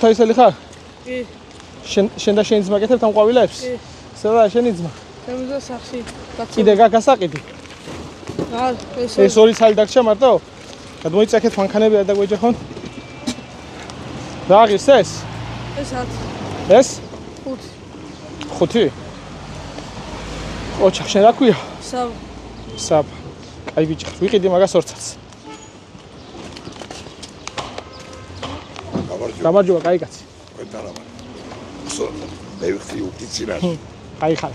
ქუთაისელი ხარ? კი. შენ და შენი ძმა გეთებთ ამ ყვავილებს? კი. სადაა შენი ძმა? ჩემზე სახში. კიდე გაგასაყიდი? ეს ორი ცალი დაგჭა მარტო? გადმოიწექეთ მანქანები არ დაგვეჯახონ? რა აღის ეს? ეს 10. ეს? 5. 5? ოჩახ შენ რა ქვია? საბ. კაი ბიჭი, ვიყიდი მაგას ორცაც. გამარჯობა, კაი კაცი. ვეთარაბა. მე ვიხდი უკიცინარ. კაი ხარ.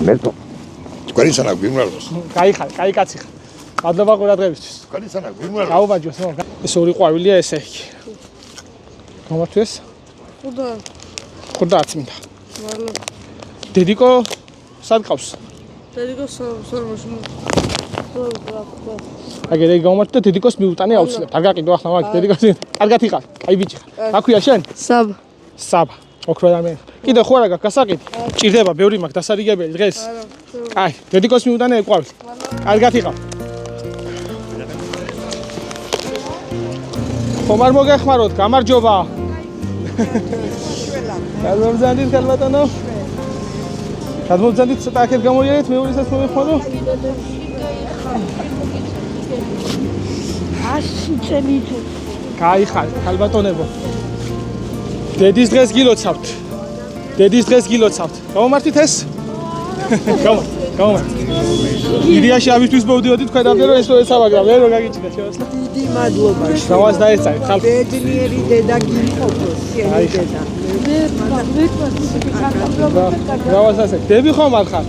მერტო. თქვენი სანა გვიმრალოს. კაი ხარ, კაი კაცი ხარ. მადლობა ყურადღებისთვის. თქვენი სანა გვიმრალოს. გაუბაჯოს, მო. ეს ორი ყვავილია ესე იგი. გამართვეს? ხოდა აწმინდა. მადლობა. დედიკო სად ყავს? დედიკო სორმოში. აგერ ეგ გამართვე დედიკოს მიუტანე აუცილებლად. არ გაყიდო ახლა მაგ დედიკოს. კარგად იყარ, კაი ბიჭი ხარ. რა ქვია შენ? საბ. ოქრო და მე. კიდე ხო არა გასაყიდი? ჭირდება ბევრი მაგ დასარიგებელი დღეს. აი, დედიკოს მიუტანე ეყვავი. კარგად იყავ. ხომ არ მოგეხმაროთ, გამარჯობა. გადმოგზანდით ქალბატონო. გადმოგზანდით ცოტა აქეთ გამოიერეთ, მეორესაც მოგეხმარო. კაი ხარ, ქალბატონებო. დედის დღეს გილოცავთ. გამომართით ეს? გამომართ. ირიაში ამისთვის მოვდიოდი თქვენ დაბერო ეს რო ეცა, მაგრამ მე რო გაგიჭირეთ შევასწავლე. დიდი მადლობა. დავას დაეწარით ხალხი. ბედნიერი დედა გიმყოფოს, შენი დედა. დავას ასე. დები ხომ არ ხარ?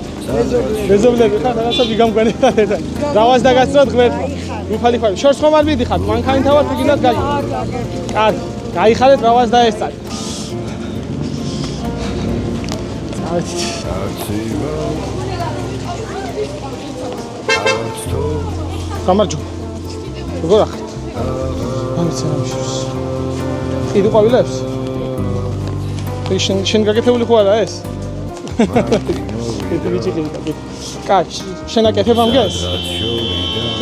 მეზობლები ხარ, რაღაცა ვიგამგვენებთან ერთად. დავას დაგასწროთ ღმერთმა. უფალი ხარ. შორს ხომ არ მიდიხარ? მანქანი თავად გიგინოთ გაიგე. კარგი. გაიხარეთ, დავას დაეწარით. გამარჯობა. როგორ ახართ? ამიცანამშოს. კიდე ყვავილებს? შენ გაკეთებული ხო არა ეს? ეს ვიჭი კიდე. კაი, შენ აკეთებ ამგეს?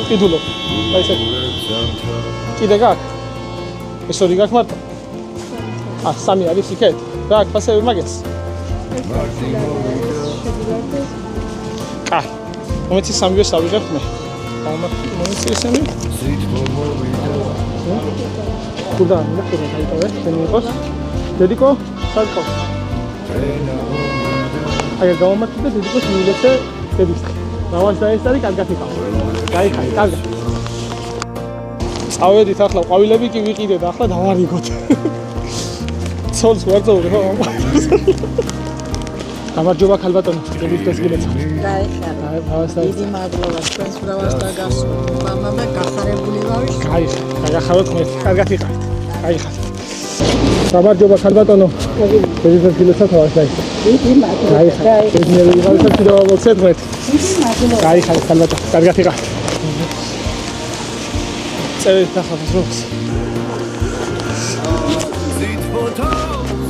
კიდულო. აი ესე. კიდე გაკ? ეს ორი გაკ მარტო? სამი არის იქეთ? რა აქ ფასები მაგეს? კაი. მომეცი სამივე სავიღებთ მე. მომეცი ესენი? კუდა, მე გაიტოვე, შენ იყოს. დედიკო, სად ყავს? აი, გამომართი და დედიკოს მიულეცე დედის. დავას დაესწარი, კარგად იყავ. გაიხარე, კარგად. წავედით ახლა, ყვავილები კი ვიყიდეთ, ახლა დავარიგოთ. ცოლს ვარწოვდი ხო? გამარჯობა ქალბატონო, დედის დღეს გილოცავთ. გაიხარა. დიდი მადლობა, თქვენს ბრავას დაგასვით. მამამ გახარებული ვარ. გაიხაროთ მე, კარგად იყავით. გაიხარეთ. გამარჯობა ქალბატონო. დედის დღეს გილოცავთ ვასაი. დიდი მადლობა. ბედნიერი ვიყავით და კიდევ მოგცეთ მე. დიდი მადლობა. გაიხარეთ ქალბატონო, კარგად იყავით. წერეთ ახლა ფასობს.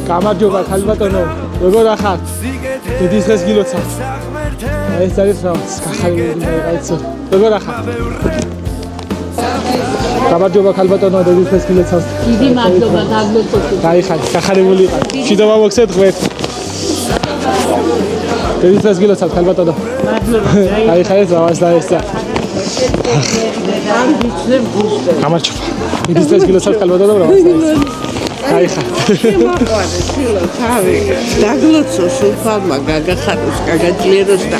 გამარჯობა ქალბატონო, როგორ ახართ? დედის დღეს გილოცავთ. ეს არის რაღაც გახარებული რაღაცა. როგორ ახართ? გამარჯობა ქალბატონო, დედის დღეს გილოცავთ. დიდი მადლობა დაგლოცოთ. გაიხარეთ, გახარებული იყავით. მშვიდობა მოგცეთ ღმერთ. დედის დღეს გილოცავთ ქალბატონო. მადლობა. გაიხარეთ, დავას დაესწარ. გამარჯობა. დედის დღეს გილოცავთ ქალბატონო, დავას დაესწარ. გაიხარეთ. დაგლოცო სულფალმა გაგახაროს, გაგაძლიეროს და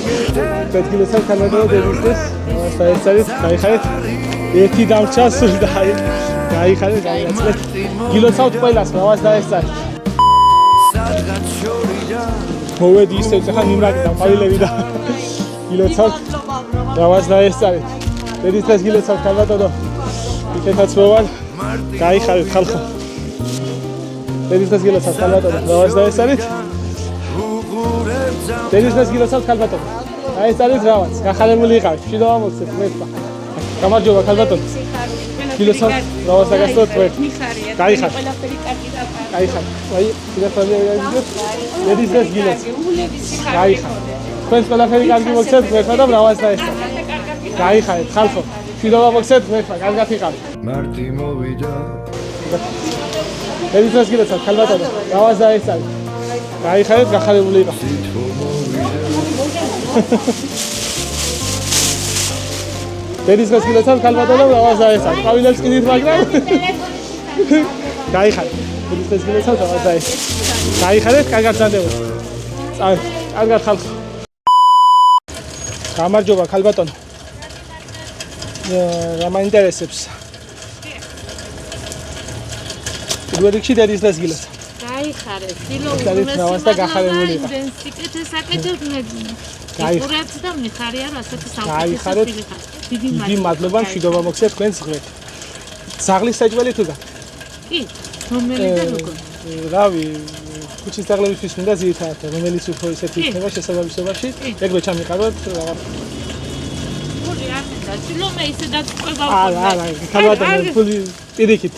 გილოცავთ ქალბატონო დედის დღეს, დავას დაესწარით. გაიხარეთ. ერთი დამრჩა სულ და გაიხარეთ, გაიაცლეთ. გილოცავთ ყველას, დავას დაესწარით. მოვედი ისევ ხა მიმრაგდა ყვავილები და გილოცავთ. დავას დაესწარით. დედის დღეს გილოცავთ ქალბატონო. იქეთაც მოვალ. გაიხარეთ ხალხო. დედის დღეს გილოცავთ ქალბატონო. დავას დაესწარით. დედის დღეს გილოცავთ ქალბატონო. დაესწარით რაღაც. გახარებული იყავით. მშვიდობა მოგცეთ ღმერთმა. გამარჯობა ქალბატონო. გილოცავთ, დავას დაგასწროთ ღმერთ. გაიხარეთ. გაიხარეთ. აი, გილოცავთ. დედის დღეს გილოცავთ. გაიხარეთ. თქვენს ყველაფერი კარგი მოგცეთ ღმერთმა და დავას დაესწრეთ. გაიხარეთ ხალხო. მშვიდობა მოგცეთ ღმერთმა. კარგად იყავით. მარტი მოვიდა დედის დროს გილოცავთ ქალბატონო რავას დაესწარი გაიხარეთ გახარებული იყო დედის დროს გილოცავთ ქალბატონო რავას დაესწარი ყვავილებს კიდით მაგრამ გაიხარეთ დედის დროს გილოცავთ რავას დაესწარი გაიხარეთ კარგად ზანდებოდ წავით კარგად ხალხო გამარჯობა ქალბატონო რა მაინტერესებს პირველ რიგში დედის დროს გილოცავთ გაიხარეთ, დილოვს და გახარებული იყო. საკეთებ გაიხარეთ და მიხარია რომ ასეთი გაიხარეთ. დიდი მადლობა მშვიდობა მოგცეთ თქვენს ღმერთს. ზაღლის საჭველი თუ გაქვთ? კი, რომელი და როგორ? რავი, ქუჩის ზაღლებისთვის მინდა ძირითადად, რომელიც უფრო ისეთი იქნება შესაბამისობაში, ეგრე ჩამიყაროთ რაღაც. ფული არ მინდა, დილომე ისე დაწყება არა, ქალბატონო, ფული პირიქით.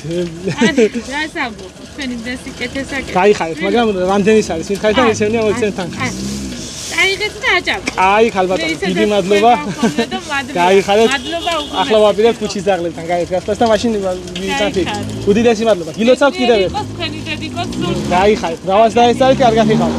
რასაუბრობ, თქვენი დასიკეთესაკეთე. გაიხარეთ, მაგრამ რამდენის არის? მითხარით და ისევნია მოიცენ თანხას. აიღეთ და აჭამ. აი, ქალბატონო, დიდი მადლობა. გაიხარეთ. ახლა ვაპირებ ქუჩის ზაღლებთან გაიხარეთ და მაშინ ვიტანთ. უდიდესი მადლობა. გილოცავთ კიდევ ერთხელ. თქვენი დედიკოს სულ. გაიხარეთ. რავას დაესწარით, კარგად იყავთ.